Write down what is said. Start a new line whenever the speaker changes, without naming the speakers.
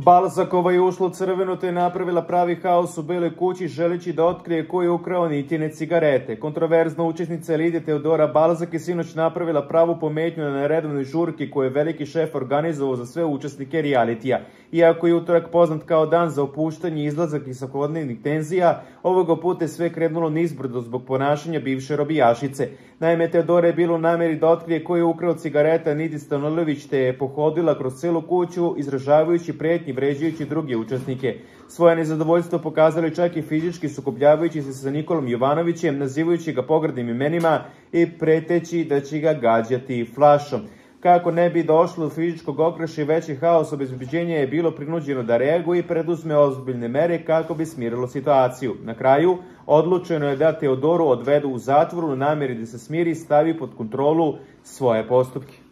Balzakova je ušla u crvenu te je napravila pravi haos u Beloj kući želeći da otkrije ko je ukrao Nitine cigarete. Kontroverzna učesnica Lidija Teodora Balzak je sinoć napravila pravu pometnju na redovnoj žurki koju je veliki šef organizovao za sve učesnike realitija. Iako je utorak poznat kao dan za opuštanje, izlazak i svakodnevnih tenzija, ovoga puta je sve krenulo nizbrdo zbog ponašanja bivše robijašice. Naime, Teodora je bila u nameri da otkrije ko je ukrao cigareta Nidi Stanojlović te je pohodila kroz celu kuću izražavajući pretnje vređajući druge učesnike. Svoje nezadovoljstvo pokazali čak i fizički sukobljavajući se sa Nikolom Jovanovićem, nazivajući ga pogrdnim imenima i preteći da će ga gađati flašom. Kako ne bi došlo do fizičkog okrša i veći haos, obezbeđenje je bilo prinuđeno da reaguje i preduzme ozbiljne mere kako bi smirilo situaciju. Na kraju, odlučeno je da Teodoru odvedu u zatvoru u nameri da se smiri i stavi pod kontrolu svoje postupke.